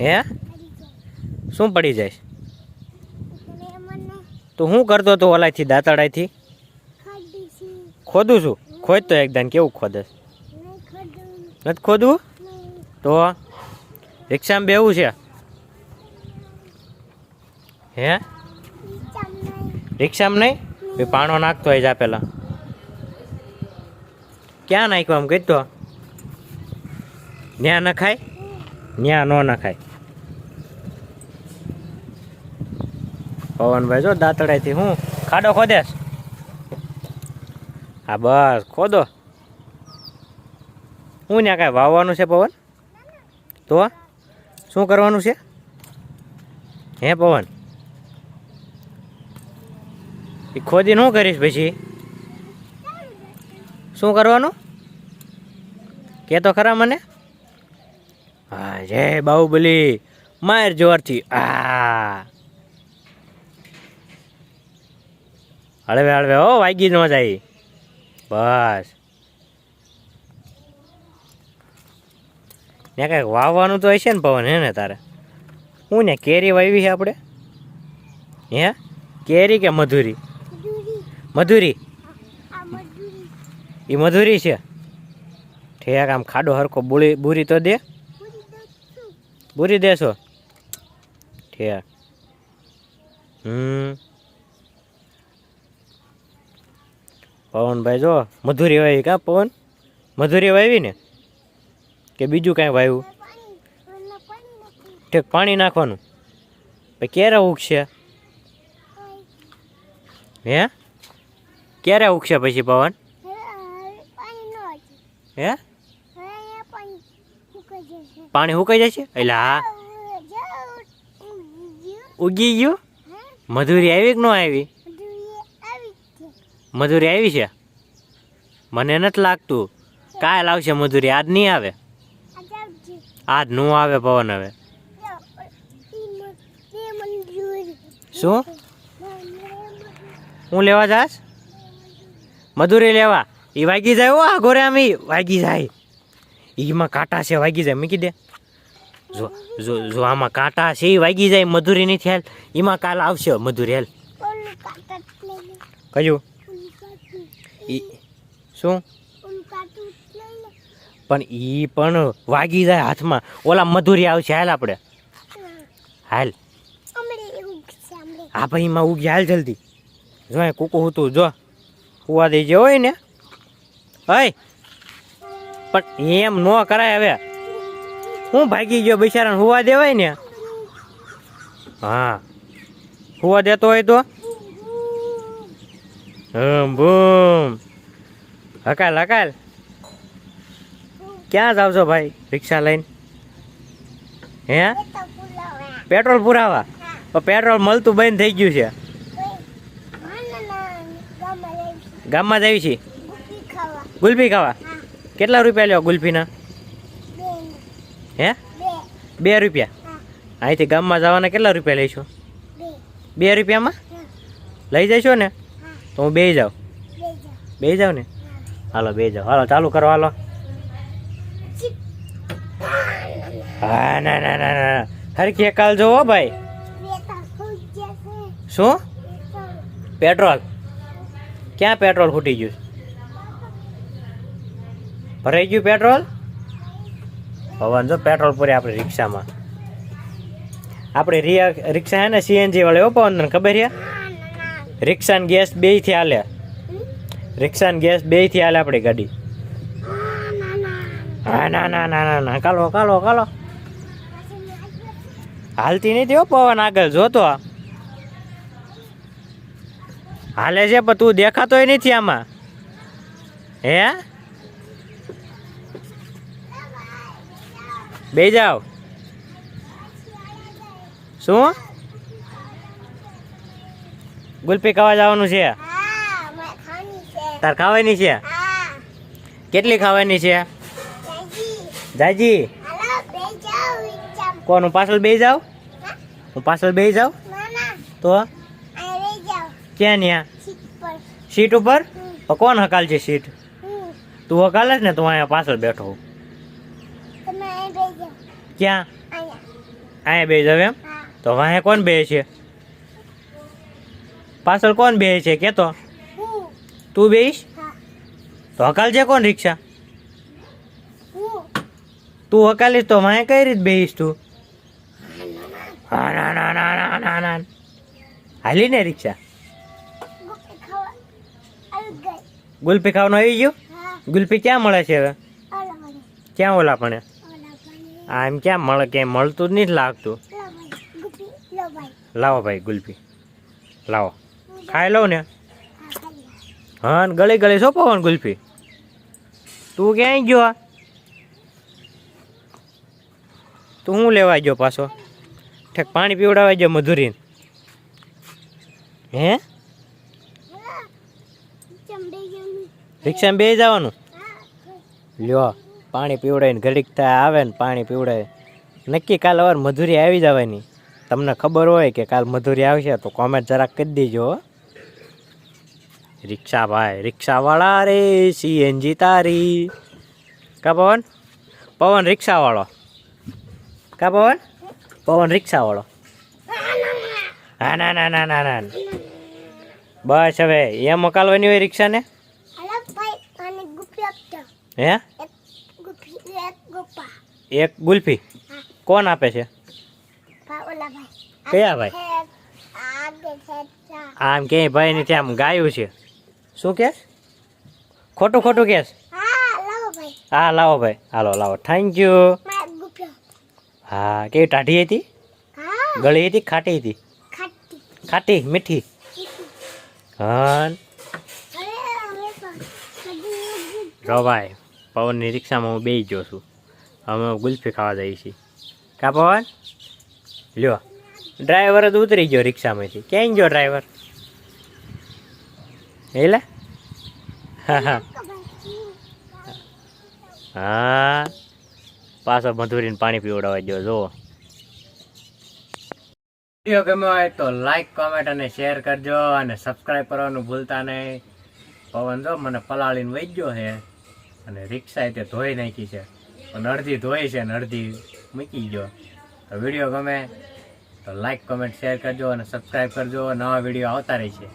હે શું પડી જાય? તું શું કરતો તો ઓલાથી દાંતડાથી? ખોદું છું. ખોદ તો એકદમ કેવું ખોદે? નથી ખોદવું તો રિક્ષામાં બેવું છે? હે રિક્ષામાં નહીં? એ પાણો નાખતો હોય જા પેલા. ક્યાં નાખ્યો આમ કહેતો? ન્યા નખાય? ન્યા ન નખાય. પવનભાઈ જો દાંતડાથી હું ખાડો ખોદેસ? હા બસ ખોદો. હું ત્યાં કાંઈ વાવવાનું છે પવન? તો શું કરવાનું છે? હે પવન એ ખોદીને શું કરીશ પછી? શું કરવાનું કે તો ખરા મને? હા જય બાહુબલી માર જોરથી. હળવે હળવે હો વાગી ન જાય. બસ ત્યાં કાંઈક વાવવાનું તો હશે ને પવન? હે ને તારે હું ને કેરી વાવી છે આપણે? હે કેરી કે મધુરી? મધુરી. એ મધુરી છે. ઠેક આમ ખાડો હરખો બુરી તો દે. બુરી દેશો? ઠેક. પવનભાઈ જો મધુરી વાવી કા પવન? મધુરી વાવી ને કે બીજું કાંઈ વાવ્યું? ઠેક પાણી નાખવાનું. પછી ક્યારે ઉગશે? હે ક્યારે ઉગશે પછી પવન? હે પાણી સુકાઈ જશે? એટલે હા ઉગી ગયું. મધુરી આવી કે ન આવી? મધુરી આવી છે? મને નથી લાગતું. કાલ આવશે મધુરી, આજ નહીં આવે. આજ નું આવે પવન. હવે શું હું લેવા જાસ? મધુરી લેવા? એ વાગી જાય હો આ ઘોરે. આમ વાગી જાય. એમાં કાંટા છે, વાગી જાય. મૂકી દે. જો જો જો આમાં કાંટા છે, એ વાગી જાય. મધુરી નથી હાલ. એમાં કાલ આવશે મધુરી. હાલ કયું? શું પણ ઈ પણ વાગી જાય હાથમાં. ઓલા મધુરી આવશે. હાલ આપણે હાલ. હા ભાઈ એમાં ઉગી. હાલ જલ્દી. જો કૂકું હતું જો કુવા દઈ જે હોય ને. હય પણ એમ ન કરાય. હવે હું ભાગી ગયો બિચારાને હુવા દેવાય ને. હા હુવા દેતો હોય તો બૂમ હકાલ હકાલ. ક્યાં જાવ છો ભાઈ રિક્ષા લઈને? હે પેટ્રોલ પુરાવા? પેટ્રોલ મળતું બંધ થઈ ગયું છે. ગામમાં જ આવી છે ગુલ્ફી ખાવા? કેટલા રૂપિયા લ્યો ગુલ્ફીના? હે 2 રૂપિયા? અહીંથી ગામમાં જવાના કેટલા રૂપિયા લઈશું? 2 રૂપિયામાં લઈ જઈશો ને? તો હું બે જાઉં. બે જાઉં ને? હાલો બે જાઓ. હાલો ચાલુ કરો. હાલો. હા ના ના ના ના હરખી એકાલ જો હો ભાઈ. શું પેટ્રોલ? ક્યાં પેટ્રોલ ખૂટી ગયું? ભરાઈ ગયું પેટ્રોલ? પવન જો પેટ્રોલ પૂરે આપણે રિક્ષામાં. આપણી રિક્ષા હે ને સીએનજી વાળી હો પવન, તને ખબર છે? રિક્ષા ને ગેસ બે થી હાલે. રિક્ષા ને ગેસ બે થી હાલે આપણી ગાડી. હા ના ના ના ના ના કાલો કાલો કાલો. હાલતી નથી હો પવન. આગળ જોતો હાલે છે પણ તું દેખાતોય નથી આમાં. હે બે જાવ. શું ગુલ્ફી ખાવા જવાનું છે? તાર ખાવાની છે? કેટલી ખાવાની છે? જાજી. કોણ હું પાછળ બે જાઉં? હું પાછળ બે જાઉં તો ક્યાં? ન્યા સીટ ઉપર? કોણ હકાલ છે સીટ? તું હકાલે ને? તું અહીંયા પાછળ બેઠો. ક્યાં અહીંયા બે જાવ એમ તો વાહે કોણ બે છે પાછળ કોણ બે છે કેતો તું બેઈશ તો હકાલ છે કોણ રિક્ષા તું હકાલીશ તો વાહે કઈ રીત બેહીશ તું હા ના ના ના ના ના ના હાલી ને રિક્ષા ગુલ્ફી ખાવાનું આવી ગયું ગુલ્ફી ક્યાં મળે છે હવે ક્યાં ઓલા પણ આ એમ ક્યાં મળે ક્યાંય મળતું જ નહીં લાગતું લાવો ભાઈ ગુલ્ફી લાવો ખાઈ લઉં ને હા ગળી ગળી સોંપાવવાનું ગુલ્ફી તું ક્યાંય ગયો તું હું લેવા ગયો પાછો ઠેક પાણી પીવડાવવા ગયો મધુરીને હે રિક્ષામાં બે જવાનું લ્યો પાણી પીવડાવીને ઘડીક થાય આવે ને પાણી પીવડાવે નક્કી કાલ વાર મધુરી આવી જવાની તમને ખબર હોય કે કાલ મધુરી આવશે તો કોમેન્ટ જરાક કરી દેજો રિક્ષા ભાઈ રિક્ષાવાળા રે સીએનજી તારી કા પવન પવન રિક્ષાવાળો કા પવન પવન રિક્ષાવાળો હા ના ના ના ના ના બસ હવે એમ મકાલવાની હોય રિક્ષાને હે એક ગુલ્ફી કોણ આપે છે કયા ભાઈ આમ કે ભાઈ ને ત્યાં ગાયું છે શું કે ખોટું ખોટું કેસ હા લાવો ભાઈ હાલો લાવો થેન્ક યુ હા કેવી ટાઢી હતી ગળી હતી ખાટી હતી ખાટી મીઠી હા જો ભાઈ પવનની રિક્ષામાં હું બેસી ગયો છું અમે ગુલ્ફી ખાવા જઈએ છીએ કા પવન લ્યો ડ્રાઈવર જ ઉતરી ગયો રિક્ષામાંથી ક્યાંય ગયો ડ્રાઈવર એટલે હા હા હા પાછો મધુરીને પાણી પીવડાવવા ગયો જો વિડીયો ગમ્યો હોય તો લાઈક કોમેન્ટ અને શેર કરજો અને સબસ્ક્રાઈબ કરવાનું ભૂલતા નહીં પવન જો મને પલાળીને વહી ગયો છે અને રિક્ષા તે ધોઈ નાખી છે પણ અડધી ધોઈ છે ને અડધી મૂકી ગયો તો વિડીયો ગમે તો લાઈક કોમેન્ટ શેર કરજો અને સબસ્ક્રાઈબ કરજો નવા વિડીયો આવતા રહે છે